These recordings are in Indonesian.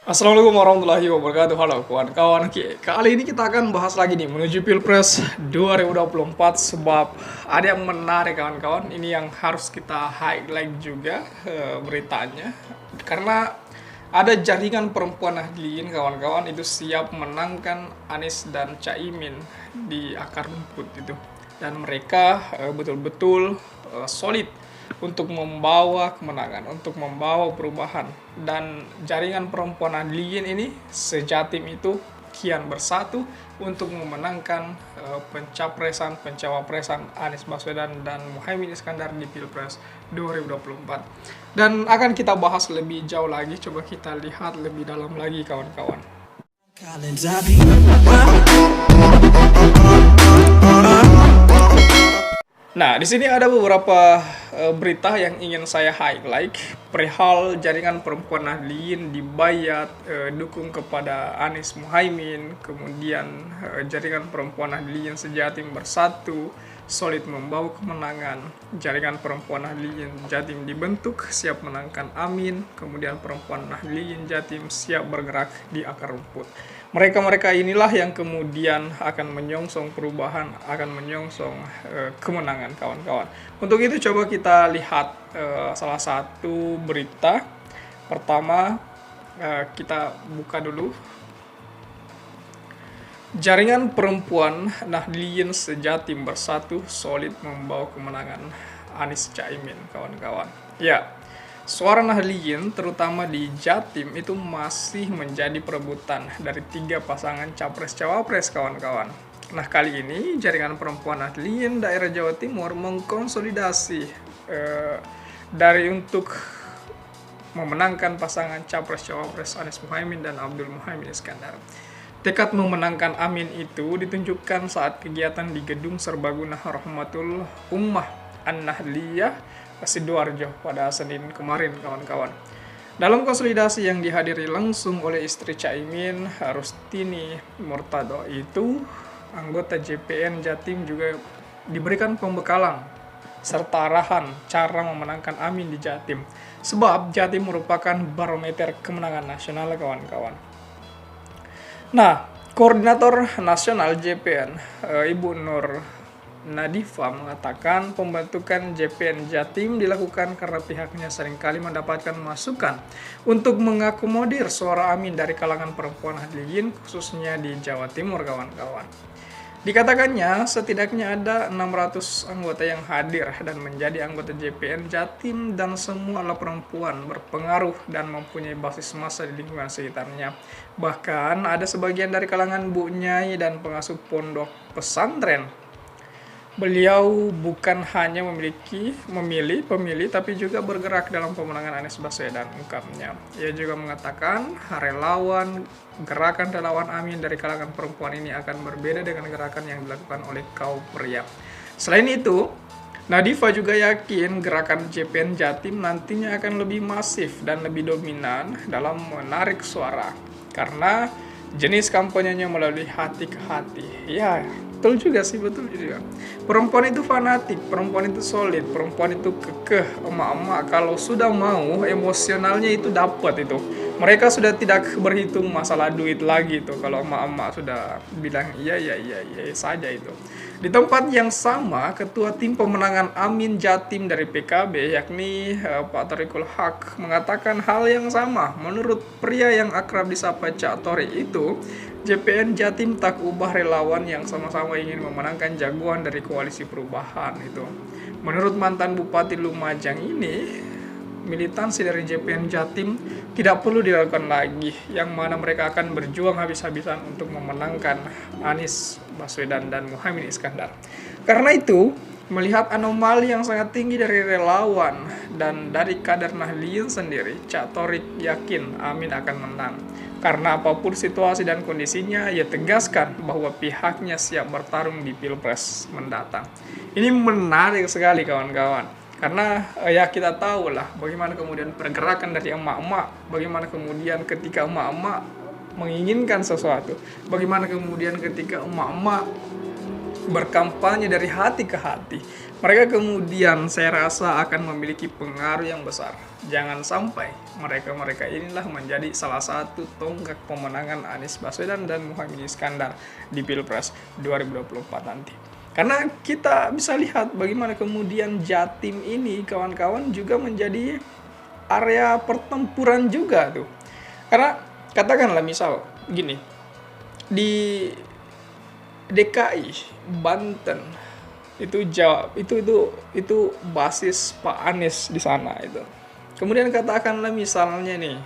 Assalamualaikum warahmatullahi wabarakatuh. Halo kawan-kawan. Kali ini kita akan bahas lagi nih menuju Pilpres 2024 sebab ada yang menarik kawan-kawan. Ini yang harus kita highlight juga beritanya. Karena ada jaringan perempuan Nahdliyin kawan-kawan itu siap menangkan Anies dan Caimin di akar rumput itu. Dan mereka betul-betul solid untuk membawa kemenangan, untuk membawa perubahan. Dan jaringan perempuan Nahdliyin ini sejatim itu kian bersatu untuk memenangkan pencapresan Anies Baswedan dan Muhaimin Iskandar di Pilpres 2024. Dan akan kita bahas lebih jauh lagi, coba kita lihat lebih dalam lagi kawan-kawan. Nah, di sini ada beberapa berita yang ingin saya highlight perihal jaringan perempuan Nahdliyin di Bayat, dukung kepada Anies Muhaimin, kemudian jaringan perempuan Nahdliyin sejatim bersatu, solid membawa kemenangan, jaringan perempuan Nahdliyin Jatim dibentuk, siap menangkan Amin, kemudian perempuan Nahdliyin Jatim siap bergerak di akar rumput. Mereka-mereka inilah yang kemudian akan menyongsong perubahan, akan menyongsong kemenangan kawan-kawan. Untuk itu coba kita lihat salah satu berita. Pertama kita buka dulu. Jaringan perempuan Nahdliyin sejatim bersatu solid membawa kemenangan Anies Caimin kawan-kawan. Ya, suara Nahdliyin terutama di Jatim itu masih menjadi perebutan dari 3 pasangan capres-cawapres kawan-kawan. Nah, kali ini jaringan perempuan Nahdliyin daerah Jawa Timur mengkonsolidasi dari untuk memenangkan pasangan capres-cawapres Anies Muhaimin dan Abdul Muhaimin Iskandar. Tekad memenangkan Amin itu ditunjukkan saat kegiatan di Gedung Serbaguna Rahmatul Ummah An-Nahdliyah Sidoarjo pada Senin kemarin kawan-kawan. Dalam konsolidasi yang dihadiri langsung oleh istri Caimin, Rustini Murtado itu, anggota JPN Jatim juga diberikan pembekalan serta arahan cara memenangkan Amin di Jatim. Sebab Jatim merupakan barometer kemenangan nasional kawan-kawan. Nah, Koordinator Nasional JPN, Ibu Nur Nadifa mengatakan pembentukan JPN Jatim dilakukan karena pihaknya seringkali mendapatkan masukan untuk mengakomodir suara Amin dari kalangan perempuan Nahdliyin khususnya di Jawa Timur kawan-kawan. Dikatakannya setidaknya ada 600 anggota yang hadir dan menjadi anggota JPN Jatim dan semua adalah perempuan berpengaruh dan mempunyai basis massa di lingkungan sekitarnya. Bahkan ada sebagian dari kalangan Bu Nyai dan pengasuh pondok pesantren. Beliau bukan hanya memilih pemilih tapi juga bergerak dalam pemenangan Anies Baswedan, ungkapnya. Ia juga mengatakan gerakan relawan Amin dari kalangan perempuan ini akan berbeda dengan gerakan yang dilakukan oleh kaum pria. Selain itu, Nadifa juga yakin gerakan JPN Jatim nantinya akan lebih masif dan lebih dominan dalam menarik suara karena jenis kampanyenya melalui hati ke hati. Ya, betul juga sih, betul juga. Perempuan itu fanatik, perempuan itu solid, perempuan itu kekeh, emak-emak kalau sudah mau emosionalnya itu dapat itu. Mereka sudah tidak berhitung masalah duit lagi tuh kalau emak-emak sudah bilang iya saja itu. Di tempat yang sama, Ketua Tim Pemenangan Amin Jatim dari PKB yakni Pak Thariqul Haq mengatakan hal yang sama. Menurut pria yang akrab disapa Cak Tori itu, JPN Jatim tak ubah relawan yang sama-sama ingin memenangkan jagoan dari koalisi perubahan itu. Menurut mantan Bupati Lumajang ini, militansi dari JPN Jatim tidak perlu dilakukan lagi, yang mana mereka akan berjuang habis-habisan untuk memenangkan Anies Baswedan dan Muhaimin Iskandar. Karena itu, melihat anomali yang sangat tinggi dari relawan dan dari kader Nahdliyin sendiri, Cak Torik yakin Amin akan menang. Karena apapun situasi dan kondisinya, ia tegaskan bahwa pihaknya siap bertarung di Pilpres mendatang. Ini menarik sekali kawan-kawan. Karena ya kita tahu lah bagaimana kemudian pergerakan dari emak-emak, bagaimana kemudian ketika emak-emak menginginkan sesuatu, bagaimana kemudian ketika emak-emak berkampanye dari hati ke hati, mereka kemudian saya rasa akan memiliki pengaruh yang besar. Jangan sampai mereka-mereka inilah menjadi salah satu tonggak pemenangan Anies Baswedan dan Muhaimin Iskandar di Pilpres 2024 nanti. Karena kita bisa lihat bagaimana kemudian Jatim ini kawan-kawan juga menjadi area pertempuran juga tuh. Karena katakanlah misal gini, di DKI, Banten, itu basis Pak Anies di sana itu. Kemudian katakanlah misalnya nih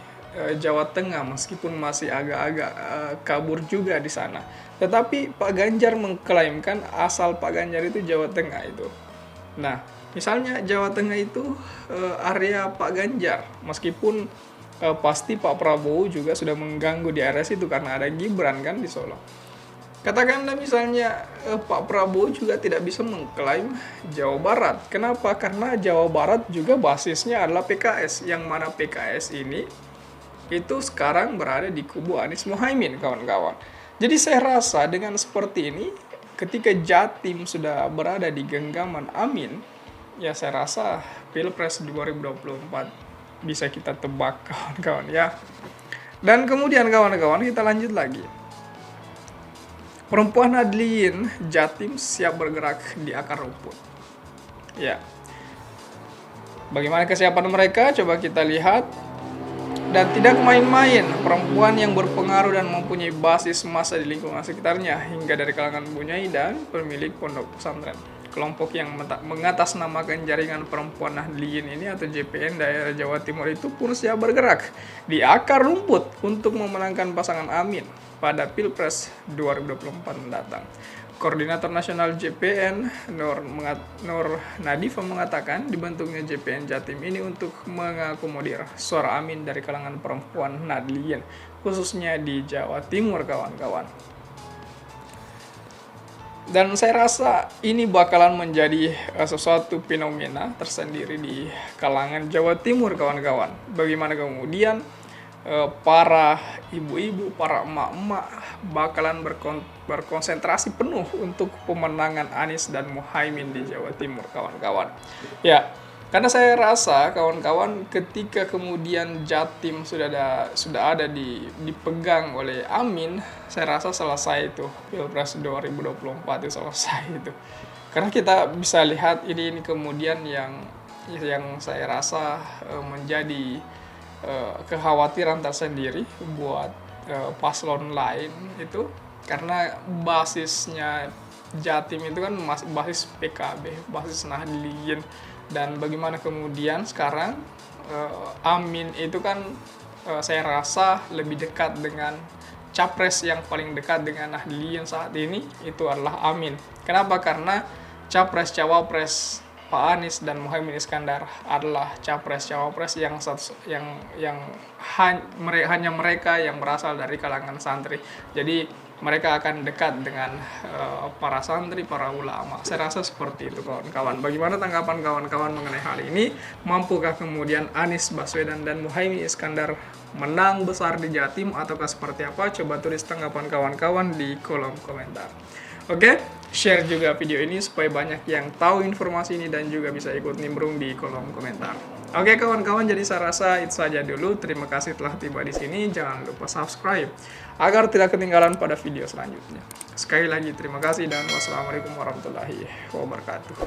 Jawa Tengah, meskipun masih agak-agak kabur juga di sana, tetapi Pak Ganjar mengklaimkan asal Pak Ganjar itu Jawa Tengah itu. Nah, misalnya Jawa Tengah itu area Pak Ganjar, meskipun pasti Pak Prabowo juga sudah mengganggu di area situ karena ada Gibran kan di Solo. Katakanlah misalnya Pak Prabowo juga tidak bisa mengklaim Jawa Barat. Kenapa? Karena Jawa Barat juga basisnya adalah PKS, yang mana PKS ini itu sekarang berada di kubu Anies Muhaimin, kawan-kawan. Jadi saya rasa dengan seperti ini, ketika Jatim sudah berada di genggaman Amin, ya saya rasa Pilpres 2024 bisa kita tebak, kawan-kawan ya. Dan kemudian kawan-kawan, kita lanjut lagi. Perempuan Nahdliyin Jatim siap bergerak di akar rumput. Ya. Bagaimana kesiapan mereka? Coba kita lihat. Dan tidak main-main, perempuan yang berpengaruh dan mempunyai basis massa di lingkungan sekitarnya, hingga dari kalangan bunyai dan pemilik pondok pesantren. Kelompok yang mengatasnamakan jaringan perempuan Nahdliyin ini atau JPN daerah Jawa Timur itu pun siap bergerak di akar rumput untuk memenangkan pasangan Amin pada Pilpres 2024 mendatang. Koordinator Nasional JPN, Nur Nadifa, mengatakan dibentuknya JPN Jatim ini untuk mengakomodir suara Amin dari kalangan perempuan Nahdliyin, khususnya di Jawa Timur, kawan-kawan. Dan saya rasa ini bakalan menjadi sesuatu fenomena tersendiri di kalangan Jawa Timur, kawan-kawan. Bagaimana kemudian para ibu-ibu, para emak-emak bakalan berkonsentrasi penuh untuk pemenangan Anies dan Muhaimin di Jawa Timur, kawan-kawan. Ya, karena saya rasa kawan-kawan ketika kemudian Jatim sudah ada dipegang oleh Amin, saya rasa selesai itu Pilpres 2024 itu selesai itu. Karena kita bisa lihat ini kemudian yang saya rasa menjadi kekhawatiran tersendiri buat paslon lain itu, karena basisnya Jatim itu kan basis PKB, basis Nahdliyin, dan bagaimana kemudian sekarang Amin itu kan saya rasa lebih dekat dengan capres yang paling dekat dengan Nahdliyin saat ini itu adalah Amin. Kenapa? Karena capres-cawapres Pak Anies dan Muhaimin Iskandar adalah capres-cawapres yang hanya mereka yang berasal dari kalangan santri. Jadi mereka akan dekat dengan para santri, para ulama. Saya rasa seperti itu, kawan-kawan. Bagaimana tanggapan kawan-kawan mengenai hal ini? Mampukah kemudian Anies Baswedan dan Muhaimin Iskandar menang besar di Jatim ataukah seperti apa? Coba tulis tanggapan kawan-kawan di kolom komentar. Oke, share juga video ini supaya banyak yang tahu informasi ini dan juga bisa ikut nimbrung di kolom komentar. Oke kawan-kawan, jadi saya rasa itu saja dulu. Terima kasih telah tiba di sini. Jangan lupa subscribe agar tidak ketinggalan pada video selanjutnya. Sekali lagi terima kasih dan wassalamualaikum warahmatullahi wabarakatuh.